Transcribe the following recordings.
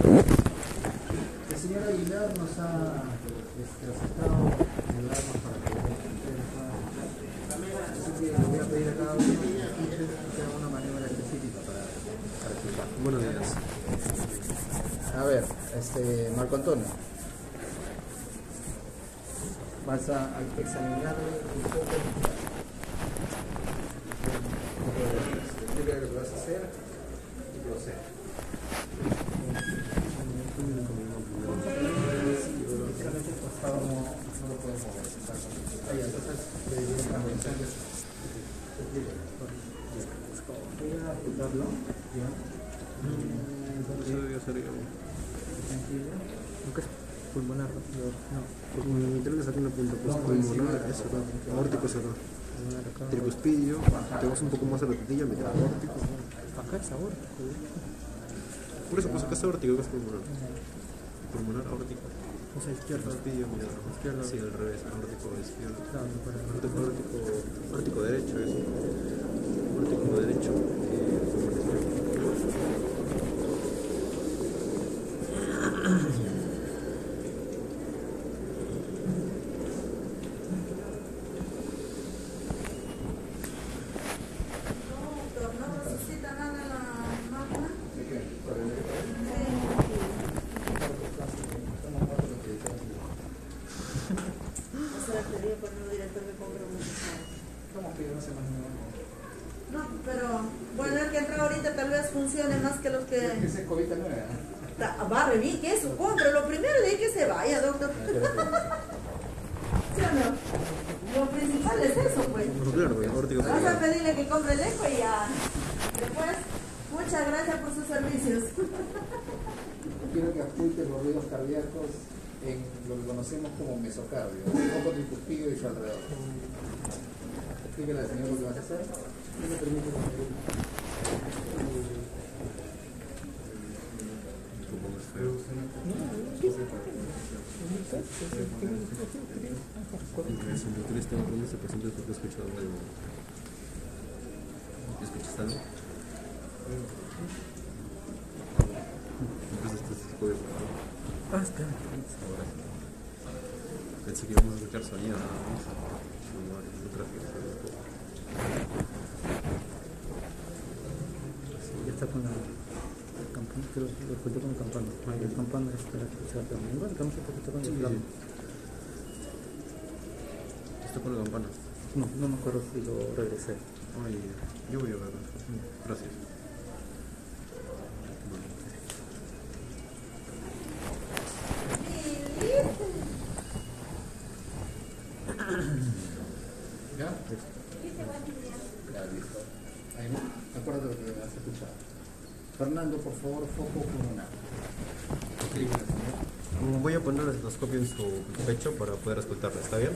El señor Aguilar nos ha aceptado ayudarnos para que así que le voy a pedir a cada uno que haga una maniobra específica para explicar. Buenos días. A ver, Marco Antonio, vas a examinar un poco lo que vas a hacer y procede. No lo podemos ver. Ahí, entonces le diría a voy a apuntarlo. Eso debería ser, digamos. Tranquilo. ¿Qué es pulmonar? No. Creo que saqué una punta. Pues pulmonar, eso acá. Aórtico es acá. Tricuspidio. Te vas un poco más a la tetilla, mira. Aórtico. Acá es aórtico. Por eso, pues acá es aórtico, acá es pulmonar. Pulmonar, aórtico. O sea, izquierdo. Tricuspidio, mira. Izquierdo. Sí, al revés. Aórtico izquierdo. Claro, Aórtico derecho, eso. Aórtico derecho. No, pero bueno, el que entra ahorita tal vez funcione más que los que... Que se COVID nueva. Barre bien, que eso, compre. Lo primero de que se vaya, doctor. ¿Sí o no? Lo principal es eso, pues. Claro, aórtico. Vas a pedirle que compre el eco y ya. Después, muchas gracias por sus servicios. Quiero que apunte los ruidos cardíacos en lo que conocemos como mesocardio, un poco tricuspidio y su alrededor. Explíquele al señor lo que vas a hacer. ¿Qué me permite Ese paciente porque he escuchado algo. ¿Escuchaste algo? Entonces este puede. espera. Pensé que íbamos a escuchar sonido, nada más. Ya está con la campana, que lo escuché con la campana. La campana es para escuchar también. Bueno, también está con el plano. ¿Está con la campana? No me acuerdo si lo regresé. Ay, yo voy a verlo. Gracias. ¿Ya? Ya, listo. Ahí no. Acuérdate lo que has escuchado. Fernando, por favor, foco con una. Voy a poner el estetoscopio en su pecho para poder escucharla, ¿está bien?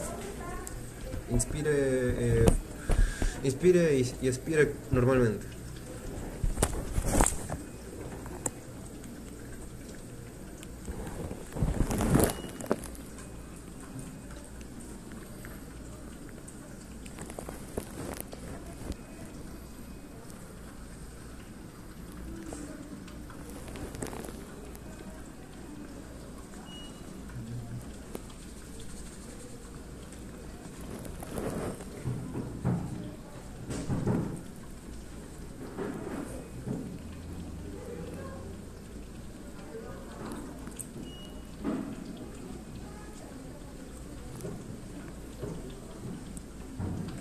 Inspire y expire normalmente.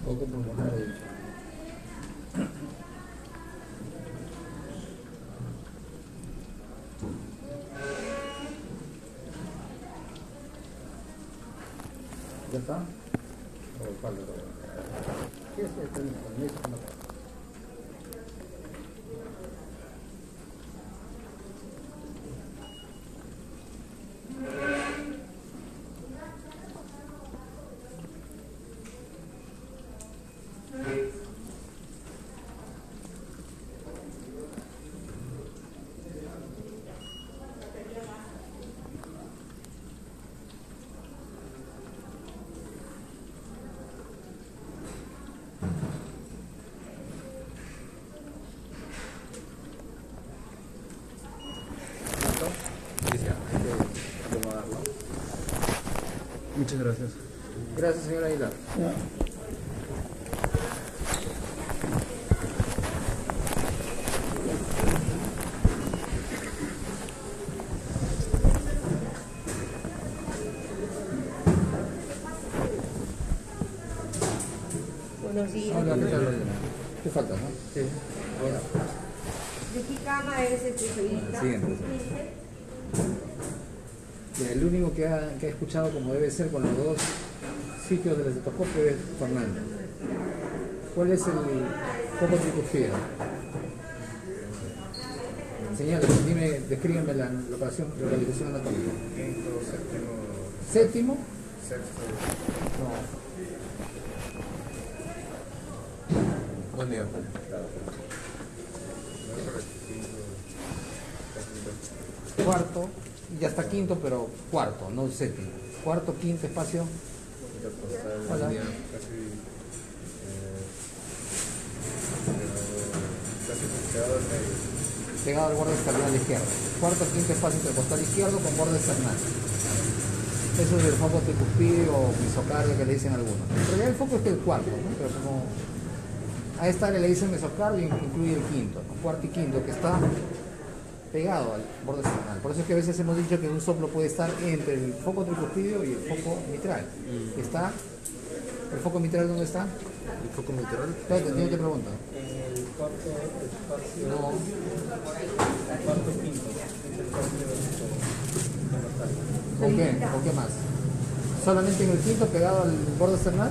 Foco pulmonar ahí. ¿Ya está? ¿O falta todavía? Sí, está bien. Muchas gracias. Gracias, señora Aguilar. Buenos días. Hola, ¿qué tal? ¿Qué falta, no? Sí. Bueno, ¿De qué cama eres especialista? siguiente. Ya, el único que ha escuchado como debe ser con los dos sitios del estetoscopio es Fernando. ¿Cuál es el foco tricúspide? Señala, dime, descríbeme la localización anatómica. Quinto, séptimo, ¿Séptimo? sexto. No. Buen día. Cuarto, y hasta quinto, pero cuarto, no séptimo. Cuarto, quinto espacio. Hola. Buen día. Casi pegado al medio. Pegado al borde esternal izquierdo. Cuarto, quinto espacio intercostal izquierdo con borde esternal. Eso es el foco tricúspide o mesocardio que le dicen algunos. En realidad el foco es el cuarto, ¿no? Pero como a esta área le dicen mesocardio, incluye el quinto, ¿no? Cuarto y quinto, que está pegado al borde esternal. Por eso es que a veces hemos dicho que un soplo puede estar entre el foco tricúspide y el foco mitral. ¿Está? ¿El foco mitral dónde está? ¿El foco mitral? Espérate, yo te pregunto. El cuarto espacio, No. el cuarto quinto, ¿Con qué? ¿Con qué más? ¿Solamente en el quinto pegado al borde esternal?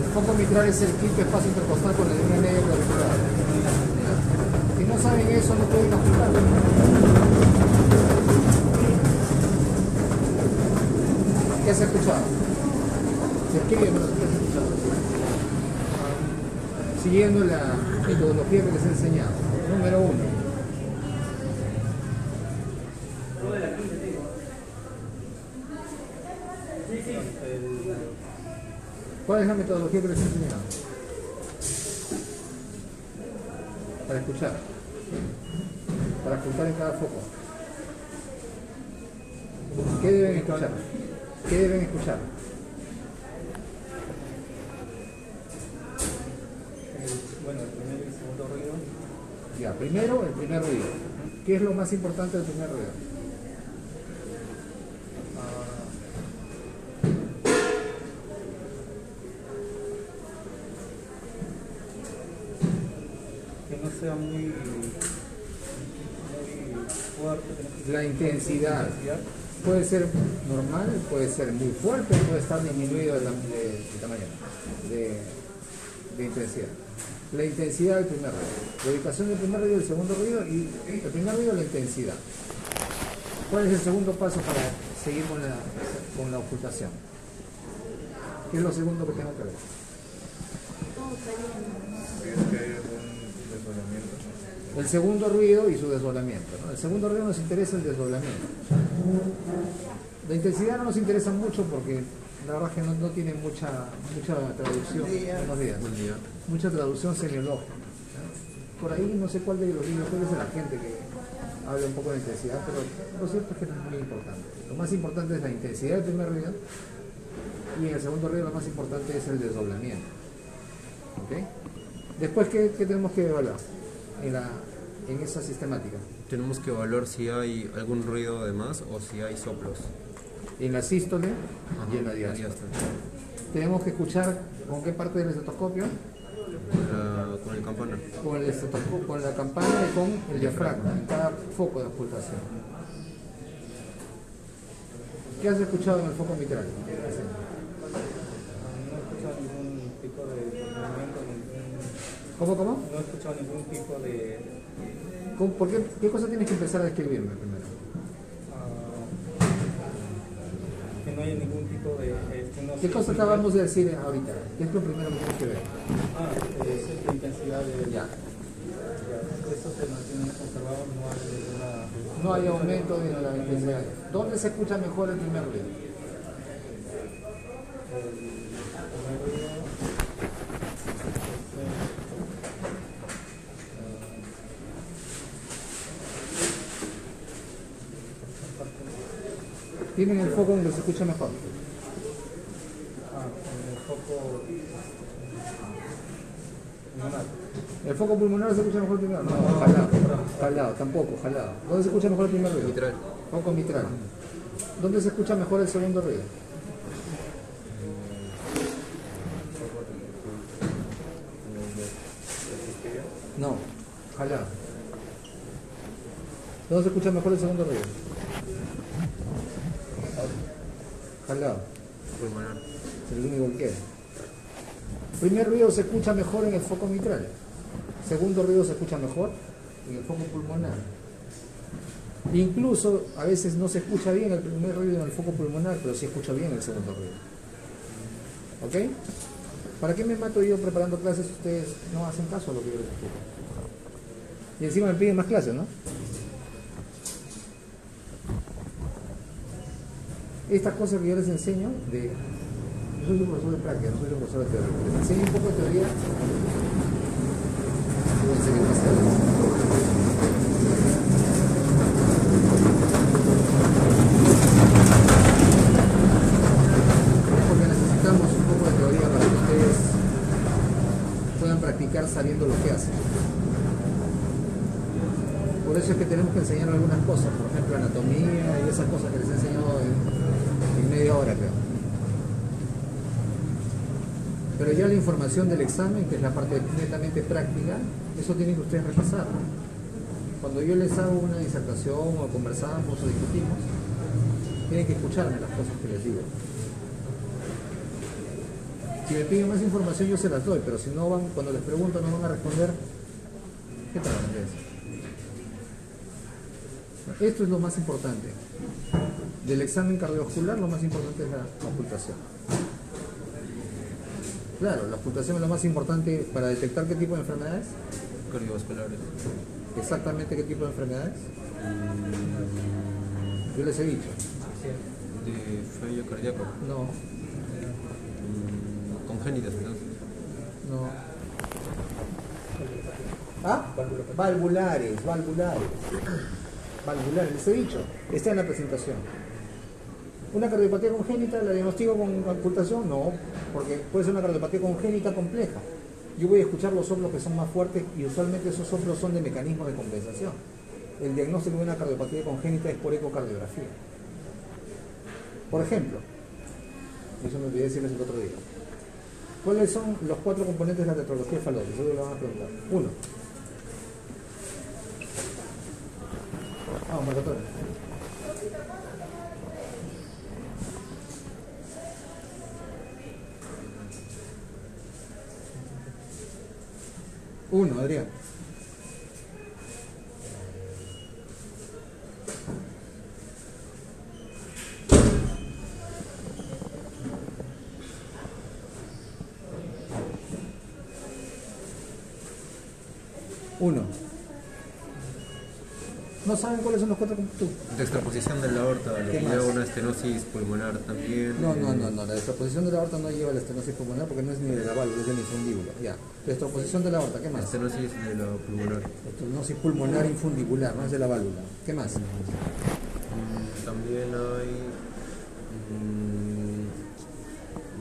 El foco mitral es el quinto espacio intercostal con el línea media clavicular. Si no saben eso, no pueden aplicar. ¿Qué has escuchado? Descríbeme lo que has escuchado. Siguiendo la metodología que les he enseñado. Número 1. ¿Cuál es la metodología que les he enseñado? Para escuchar. Para escuchar en cada foco. ¿Qué deben escuchar? ¿Qué deben escuchar? bueno, el primer y el segundo ruido. Ya, primero el primer ruido. ¿Qué es lo más importante del primer ruido? Que no sea muy fuerte. Que no La intensidad. intensidad. Puede ser normal, puede ser muy fuerte, puede estar disminuido de tamaño, de intensidad. La intensidad del primer ruido. La ubicación del primer ruido, el segundo ruido y el primer ruido, la intensidad. ¿Cuál es el segundo paso para seguir con la ocultación? ¿Qué es lo segundo que tengo que ver? Si es que hay algún desdoblamiento. El segundo ruido y su desdoblamiento, ¿no? El segundo ruido nos interesa el desdoblamiento. La intensidad no nos interesa mucho porque la verdad es que no tiene mucha traducción. Buenos días. Buen día. Mucha traducción semiológica. Por ahí no sé cuál de los libros, cuál es la gente que habla un poco de intensidad, pero lo cierto es que no es muy importante. Lo más importante es la intensidad del primer ruido y en el segundo ruido lo más importante es el desdoblamiento. ¿Ok? Después, ¿qué tenemos que evaluar en esa sistemática? Tenemos que evaluar si hay algún ruido además o si hay soplos. En la sístole y en la ya diástole. está. Tenemos que escuchar con qué parte del estetoscopio, Con el campana. con el estetoscopio, con la campana y con el diafragma, en cada foco de ocultación. ¿Qué has escuchado en el foco mitral? No he escuchado ningún tipo de desdoblamiento, ¿Cómo? no he escuchado ningún tipo de ¿Qué cosa tienes que empezar a describirme primero? que no haya ningún tipo de ¿Qué cosa acabamos de decir ahorita? ¿Qué es lo primero que tienes que ver? es la intensidad de Ya. Eso se mantiene conservado, no hay ninguna. No hay aumento de la intensidad. ¿Dónde se escucha mejor el primer ruido? Tienen el foco donde se escucha mejor. En el foco pulmonar. ¿El foco pulmonar se escucha mejor primero? No, jalado, tampoco, jalado. ¿Dónde se escucha mejor el primer ruido? Mitral. Foco mitral. ¿Dónde se escucha mejor el segundo ruido? No, jalado. ¿Dónde se escucha mejor el segundo ruido? Jalado. Pulmonar. Es el único que queda. El primer ruido se escucha mejor en el foco mitral. El segundo ruido se escucha mejor en el foco pulmonar. Incluso a veces no se escucha bien el primer ruido en el foco pulmonar, pero sí escucha bien el segundo ruido. ¿Ok? ¿Para qué me mato yo preparando clases si ustedes no hacen caso a lo que yo les explico? Y encima me piden más clases, ¿no? Estas cosas que yo les enseño, yo soy un profesor de práctica, no soy un profesor de teoría. Les enseño un poco de teoría. Voy a seguir más adelante. Porque necesitamos un poco de teoría para que ustedes puedan practicar sabiendo lo que hacen. Por eso es que tenemos que enseñar algunas cosas, por ejemplo anatomía y esas cosas que les he enseñado en media hora, creo. Pero ya la información del examen, que es la parte netamente práctica, eso tienen que ustedes repasar. Cuando yo les hago una disertación o conversamos o discutimos, tienen que escucharme las cosas que les digo. Si me piden más información yo se las doy, pero si no van, cuando les pregunto no van a responder, ¿qué tal Andrés? Esto es lo más importante. Del examen cardiovascular lo más importante es la ocultación. Claro, la ocultación es lo más importante para detectar qué tipo de enfermedades. Cardiovasculares. Exactamente qué tipo de enfermedades. Yo les he dicho. De fallo cardíaco. No, Congénitas, entonces. no. ¿Ah? Valvulares. Valvulares, les he dicho. Está en la presentación. ¿Una cardiopatía congénita la diagnostico con ocultación? No, porque puede ser una cardiopatía congénita compleja. Yo voy a escuchar los soplos que son más fuertes y usualmente esos soplos son de mecanismos de compensación. El diagnóstico de una cardiopatía congénita es por ecocardiografía. Por ejemplo, eso me olvidé decirles el otro día. ¿Cuáles son los 4 componentes de la tetralogía de Fallot? Eso lo van a preguntar. 1. Vamos, Marco Antonio. 1, Adrián. ¿No saben cuáles son los 4 componentes? Dextroposición de la aorta, lo ¿Qué que más? lleva una estenosis pulmonar también. No, la destroposición de la aorta no lleva la estenosis pulmonar porque no es ni de la válvula, es del infundíbulo. Ya. Destroposición de la aorta, ¿qué más? Estenosis de la pulmonar. Estenosis pulmonar infundibular, no es de la válvula. ¿Qué más? También hay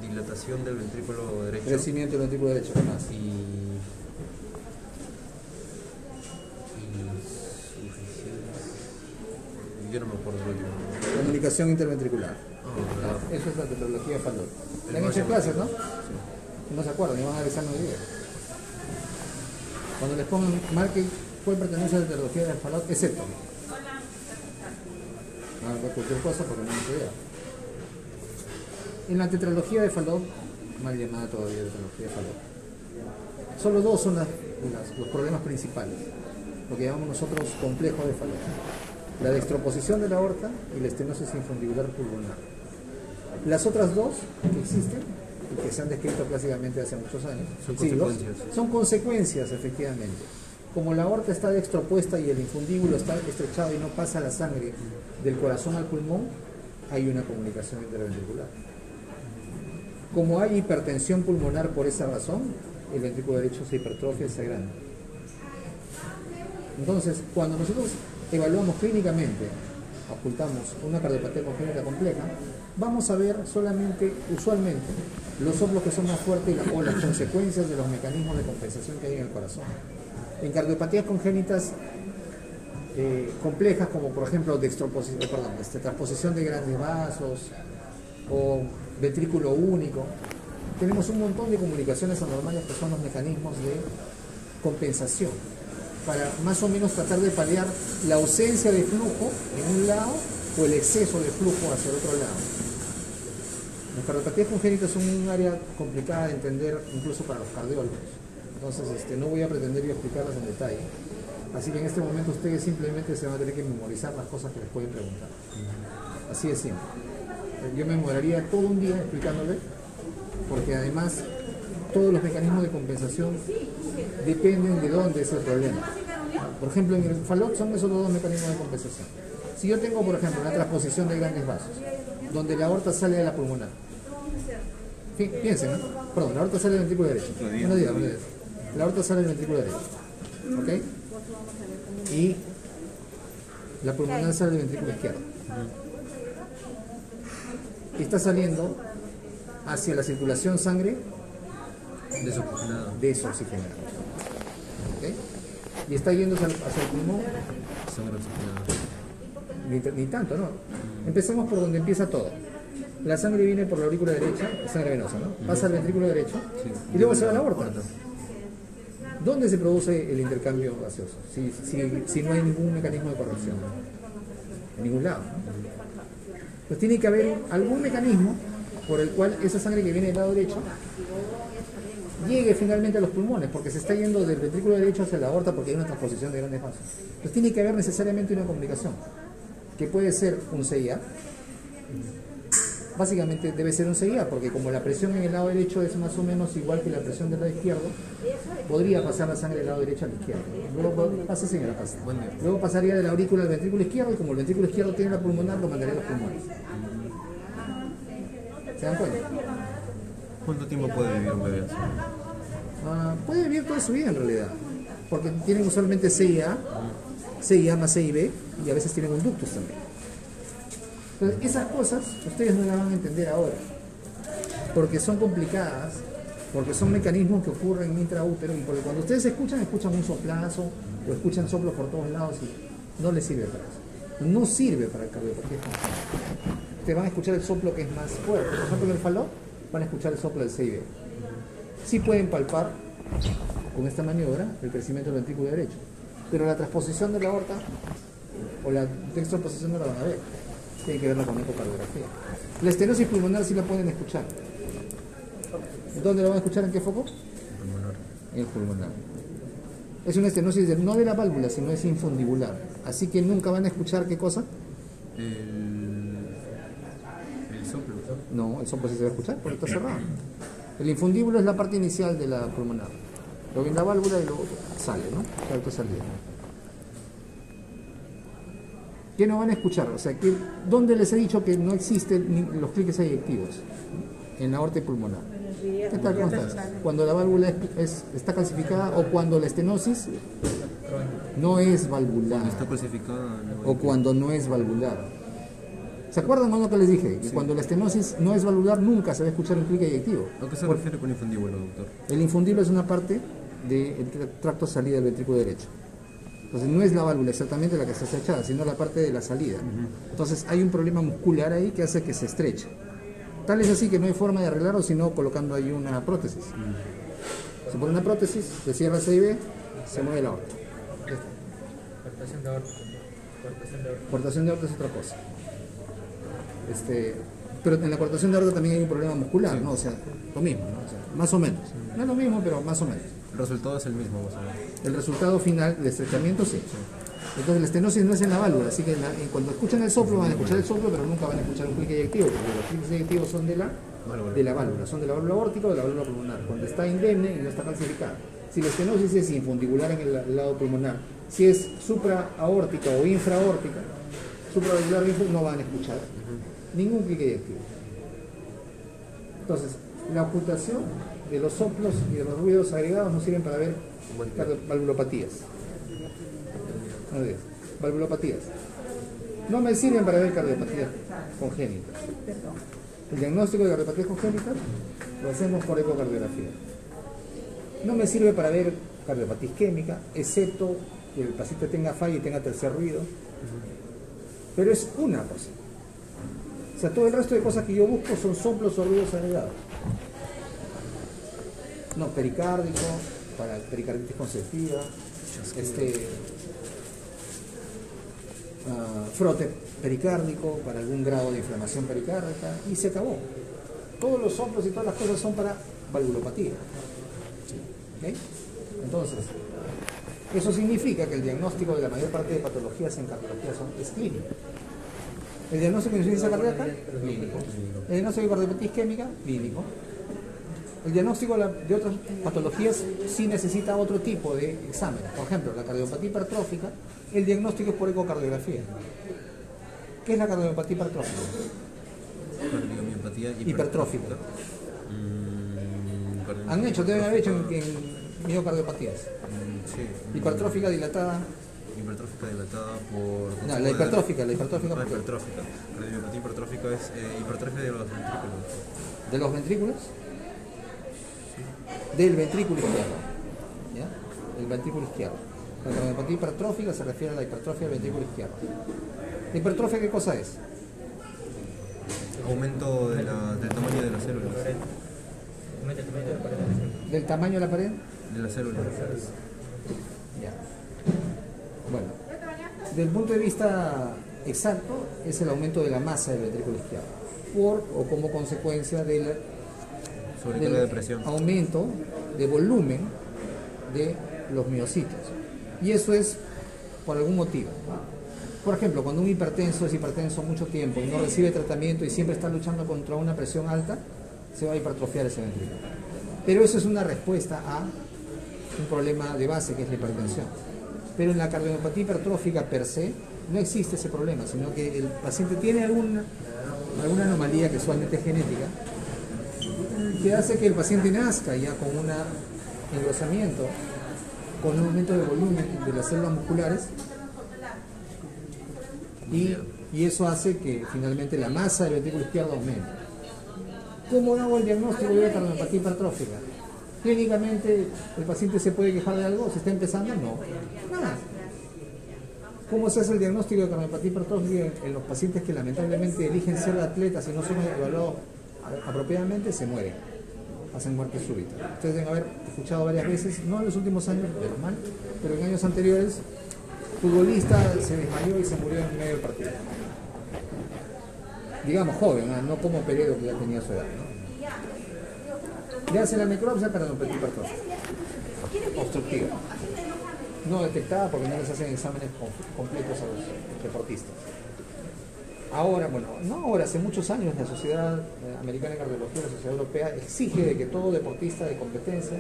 dilatación del ventrículo derecho. Crecimiento del ventrículo derecho, ¿qué más? Y yo no me acuerdo el último. Comunicación interventricular. Ah, Eso es la tetralogía de Fallot. El Le han hecho máximo. clases, ¿no? No se acuerdan, ni van a dar examen hoy día. Cuando les pongan, marquen cuál pertenece a la tetralogía de Fallot, excepto. Cualquier cosa porque no me idea. En la tetralogía de Fallot, mal llamada todavía tetralogía de Fallot, solo 2 son los problemas principales, lo que llamamos nosotros complejo de Fallot: la dextroposición de la aorta y la estenosis infundibular pulmonar. Las otras 2 que existen y que se han descrito clásicamente hace muchos años, Son siglos, consecuencias. son consecuencias, efectivamente. Como la aorta está dextropuesta y el infundíbulo está estrechado y no pasa la sangre del corazón al pulmón, hay una comunicación interventricular. Como hay hipertensión pulmonar por esa razón, el ventrículo derecho se hipertrofia y se agranda. Entonces, cuando nosotros evaluamos clínicamente ocultamos una cardiopatía congénita compleja, vamos a ver solamente, usualmente, los soplos que son más fuertes o las consecuencias de los mecanismos de compensación que hay en el corazón. En cardiopatías congénitas complejas, como por ejemplo transposición de grandes vasos o ventrículo único, tenemos un montón de comunicaciones anormales que son los mecanismos de compensación para más o menos tratar de paliar la ausencia de flujo en un lado o el exceso de flujo hacia el otro lado. Las cardiopatías congénitas son un área complicada de entender incluso para los cardiólogos, entonces no voy a pretender yo explicarlas en detalle, así que en este momento ustedes simplemente se van a tener que memorizar las cosas que les pueden preguntar, así de simple. Yo me demoraría todo un día explicándole, porque además todos los mecanismos de compensación dependen de dónde es el problema. Por ejemplo, en el Fallot son esos dos mecanismos de compensación. Si yo tengo, por ejemplo, una transposición de grandes vasos, donde la aorta sale de la pulmonar, piensen, ¿no? Perdón, la aorta sale del ventrículo derecho. No diga. La aorta sale del ventrículo derecho, ¿ok? Y la pulmonar sale del ventrículo izquierdo. Y está saliendo hacia la circulación sangre desoxigenada. ¿Okay? Y está yendo hacia el pulmón. Sangre oxigenada. Ni tanto, ¿no? Empecemos por donde empieza todo. La sangre viene por la aurícula derecha, sangre venosa, ¿no? Pasa al ventrículo derecho y luego se va a la aorta. ¿Dónde se produce el intercambio gaseoso? Si no hay ningún mecanismo de corrección. En ningún lado. Pues tiene que haber algún mecanismo por el cual esa sangre que viene del lado derecho llegue finalmente a los pulmones, porque se está yendo del ventrículo derecho hacia la aorta porque hay una transposición de grandes vasos. Entonces tiene que haber necesariamente una comunicación, que puede ser un CIA. Básicamente debe ser un CIA, porque como la presión en el lado derecho es más o menos igual que la presión del lado izquierdo, podría pasar la sangre del lado derecho al izquierdo. Luego pasa, señora, pasa. Luego pasaría de la aurícula al ventrículo izquierdo, y como el ventrículo izquierdo tiene la pulmonar, lo mandaría a los pulmones. ¿Se dan cuenta? ¿Cuánto tiempo puede vivir un bebé así? Puede vivir toda su vida en realidad, porque tienen usualmente CIA más CIB, y a veces tienen un ductus también. Entonces, esas cosas ustedes no las van a entender ahora, porque son complicadas, porque son mecanismos que ocurren intraútero, y porque cuando ustedes escuchan un soplazo, o escuchan soplos por todos lados, y no les sirve para eso. No sirve para el cardiopatía congénita. Ustedes van a escuchar el soplo que es más fuerte. Por ejemplo, en el Fallot van a escuchar el soplo del CIB. Sí pueden palpar con esta maniobra el crecimiento del ventrículo derecho, pero la transposición de la aorta o la dextroposición no la van a ver. Tienen que verla con ecocardiografía. La estenosis pulmonar sí la pueden escuchar. ¿Dónde la van a escuchar? ¿En qué foco? En el pulmonar. Es una estenosis no de la válvula, sino es infundibular. Así que nunca van a escuchar ¿qué cosa? El soplo. No, el soplo sí se va a escuchar porque está cerrado. El infundíbulo es la parte inicial de la pulmonar. Luego viene la válvula y luego sale, ¿no? La autosalida. ¿Qué no van a escuchar? O sea, ¿dónde les he dicho que no existen los cliques eyectivos? En la aorta pulmonar. ¿Qué tal? ¿Cómo estás? Cuando la válvula está calcificada o cuando la estenosis no es valvular. Está calcificada. O cuando no es valvular. ¿Se acuerdan lo que les dije? Que cuando la estenosis no es valvular nunca se va a escuchar un clic eyectivo. ¿A qué se refiere con infundíbulo, doctor? El infundíbulo es una parte del tracto salida del ventrículo derecho. Entonces no es la válvula exactamente la que está estrechada, sino la parte de la salida. Entonces hay un problema muscular ahí que hace que se estreche. Tal es así que no hay forma de arreglarlo sino colocando ahí una prótesis. Se pone una prótesis, se cierra el CIB, se mueve la aorta. Cortación de aorta. Cortación de aorta es otra cosa. Pero en la cortación de aorta también hay un problema muscular, ¿no? O sea, lo mismo, ¿no? O sea, más o menos. No es lo mismo, pero más o menos. El resultado es el mismo, más o menos. El resultado final del estrechamiento sí. Entonces la estenosis no es en la válvula, así que cuando escuchan el soplo van a escuchar el soplo, pero nunca van a escuchar un clic eyectivo, porque los clics eyectivos son de la válvula, son de la válvula aórtica o de la válvula pulmonar, cuando está indemne y no está calcificada. Si la estenosis es infundibular en el lado pulmonar, si es supraaórtica o infraórtica, supravalvular no van a escuchar ningún clic eyectivo. Entonces, la ocultación de los soplos y de los ruidos agregados nos sirven para ver valvulopatías. Valvulopatías. No me sirven para ver cardiopatías congénitas. El diagnóstico de cardiopatías congénitas lo hacemos por ecocardiografía. No me sirve para ver cardiopatía isquémica, excepto que el paciente tenga falla y tenga tercer ruido. Pero es una cosa. O sea, todo el resto de cosas que yo busco son soplos o ruidos agregados. No, pericárdico, para pericarditis conceptiva, frote pericárdico para algún grado de inflamación pericárdica, y se acabó. Todos los soplos y todas las cosas son para valvulopatía. ¿Okay? Entonces, eso significa que el diagnóstico de la mayor parte de patologías en cardiología es clínico. El diagnóstico de insuficiencia cardíaca, clínico. El diagnóstico de cardiopatía isquémica, clínico. El diagnóstico de otras patologías sí necesita otro tipo de exámenes. Por ejemplo, la cardiopatía hipertrófica, el diagnóstico es por ecocardiografía. ¿Qué es la cardiopatía hipertrófica? Cardiomiopatía Hipertrófica. Han hecho, deben haber hecho en miocardiopatías. Sí. Hipertrófica dilatada. Hipertrófica dilatada por... No, la hipertrófica. Hipertrófica. Cardiomiopatía hipertrófica es hipertrofia de los ventrículos. ¿De los ventrículos? Del ventrículo izquierdo. ¿Ya? El ventrículo izquierdo. La cardiopatía hipertrófica se refiere a la hipertrofia del ventrículo izquierdo. ¿La hipertrofia qué cosa es? Aumento del tamaño de las células. ¿Del tamaño de la pared? De las células. Ya. Bueno, desde el punto de vista exacto, es el aumento de la masa del ventrículo izquierdo, por o como consecuencia del Sobrecarga de presión. aumento de volumen de los miocitos. Y eso es por algún motivo. Por ejemplo, cuando un hipertenso es hipertenso mucho tiempo y no recibe tratamiento y siempre está luchando contra una presión alta, se va a hipertrofiar ese ventrículo. Pero eso es una respuesta a un problema de base que es la hipertensión. Pero en la cardiopatía hipertrófica per se no existe ese problema, sino que el paciente tiene alguna anomalía que usualmente es genética, que hace que el paciente nazca ya con un engrosamiento, con un aumento de volumen de las células musculares, y eso hace que finalmente la masa del ventrículo izquierdo aumente. ¿Cómo hago el diagnóstico de cardiopatía hipertrófica? Clínicamente, ¿el paciente se puede quejar de algo? ¿Se está empezando? No. Nada. ¿Cómo se hace el diagnóstico de cardiopatía hipertrófica en los pacientes que lamentablemente eligen ser atletas y no son evaluados apropiadamente? Se mueren. Hacen muerte súbita. Ustedes deben haber escuchado varias veces, no en los últimos años, pero mal, pero en años anteriores, futbolista se desmayó y se murió en medio del partido. Digamos joven, no como Peredo que ya tenía su edad, ¿no? Le hacen la necropsia cardiopatía hipertrófica obstructiva, no detectada porque no les hacen exámenes completos a los deportistas. Ahora, bueno, no ahora, hace muchos años la Sociedad Americana de Cardiología, la Sociedad Europea, exige de que todo deportista de competencia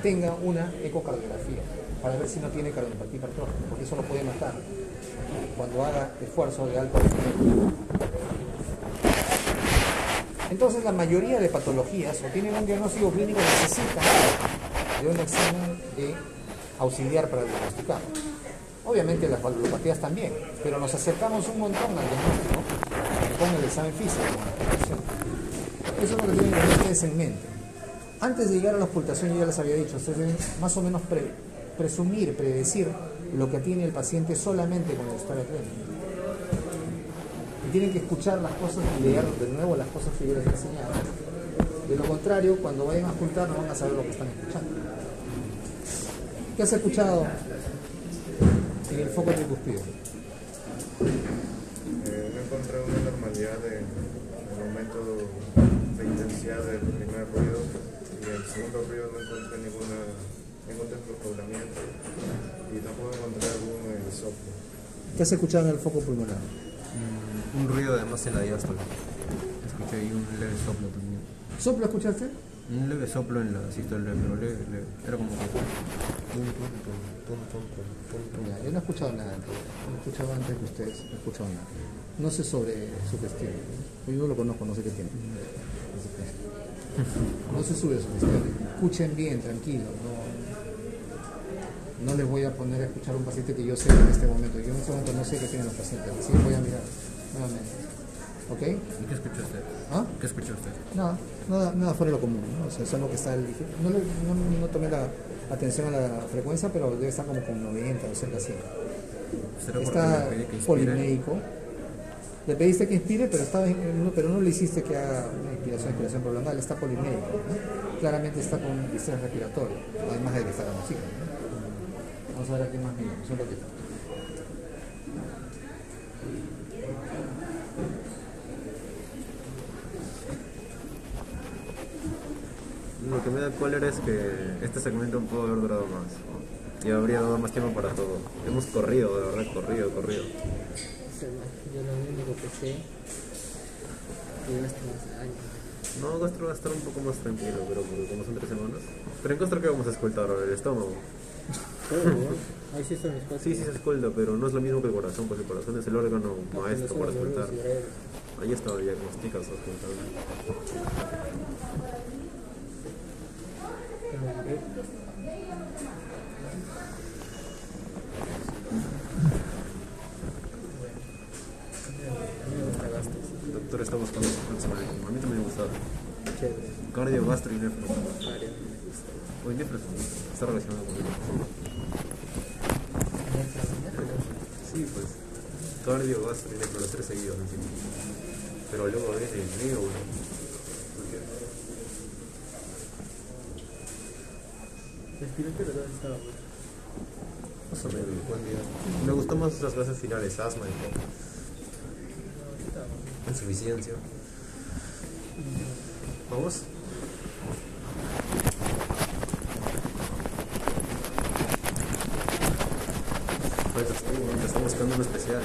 tenga una ecocardiografía para ver si no tiene cardiopatía hipertrófica, porque eso lo puede matar cuando haga esfuerzo de alto rendimiento. Entonces la mayoría de patologías o tienen un diagnóstico clínico que necesitan de un examen de auxiliar para diagnosticar. Obviamente las valvulopatías también, pero nos acercamos un montón al diagnóstico con el examen físico. Eso es lo que tienen que tener ustedes en mente. Antes de llegar a la auscultación, yo ya les había dicho, ustedes deben más o menos predecir lo que tiene el paciente solamente con la historia clínica. Y tienen que escuchar las cosas y leer de nuevo las cosas que yo les he enseñado. De lo contrario, cuando vayan a auscultar no van a saber lo que están escuchando. ¿Qué has escuchado en el foco tricuspide? No encontré una normalidad del aumento de intensidad del primer ruido y el segundo ruido no encontré ningún despoblamiento y tampoco encontré algún soplo. ¿Qué has escuchado en el foco pulmonar? Un ruido además en la diástole. Escuché ahí un leve soplo también. ¿Soplo escuchaste? Un leve soplo en la sístole, pero leve. Era como que... Ya, yo no he escuchado nada antes. No he escuchado antes que ustedes. No he escuchado nada. No sé sobre su gestión. Yo no lo conozco, no sé qué tiene. No se sube su gestión. Escuchen bien, tranquilo. no les voy a poner a escuchar a un paciente que yo sé en este momento. Yo en este momento no sé qué tienen los pacientes, así que voy a mirar nuevamente. ¿Ok? ¿Y qué escuchó usted? ¿Ah? ¿Qué escuchó usted? Nada fuera de lo común, ¿no? O sea, es algo que está... No tomé la atención a la frecuencia, pero debe estar como con 90 o cerca así. ¿Será porque Está le pedí que inspire? polimédico. Le pediste que inspire, pero no le hiciste que haga una inspiración prolongada. Está polimédico, ¿no? Claramente está con distrés respiratorio, además de que está la chica, ¿no? Vamos a ver aquí más minutos, un ratito. Lo que me da cólera es que este segmento pudo haber durado más, ¿no? Y habría dado más tiempo para todo. Hemos corrido, de verdad, corrido. Yo lo único que sé es que No, Gastro va a estar un poco más tranquilo, pero como son 3 semanas. Pero en Gastro, ¿qué vamos a escoltar ahora? El estómago. ahí sí son los cuatro. Sí se escolta, pero no es lo mismo que el corazón, porque el corazón es el órgano maestro para escoltar. Ahí está diagnosticas escoltando. El doctor está buscando su próxima víctima. A mí también me gusta. Cardio, gastro y nefro. O nefro está relacionado con el sí, pues. Cardio, gastro y nefro, los 3 seguidos encima. Pero luego viene el neo, más o menos, buen día. Me gustó más las clases finales, asma y todo. Insuficiencia. ¿Vamos? Pues te estamos buscando un especial.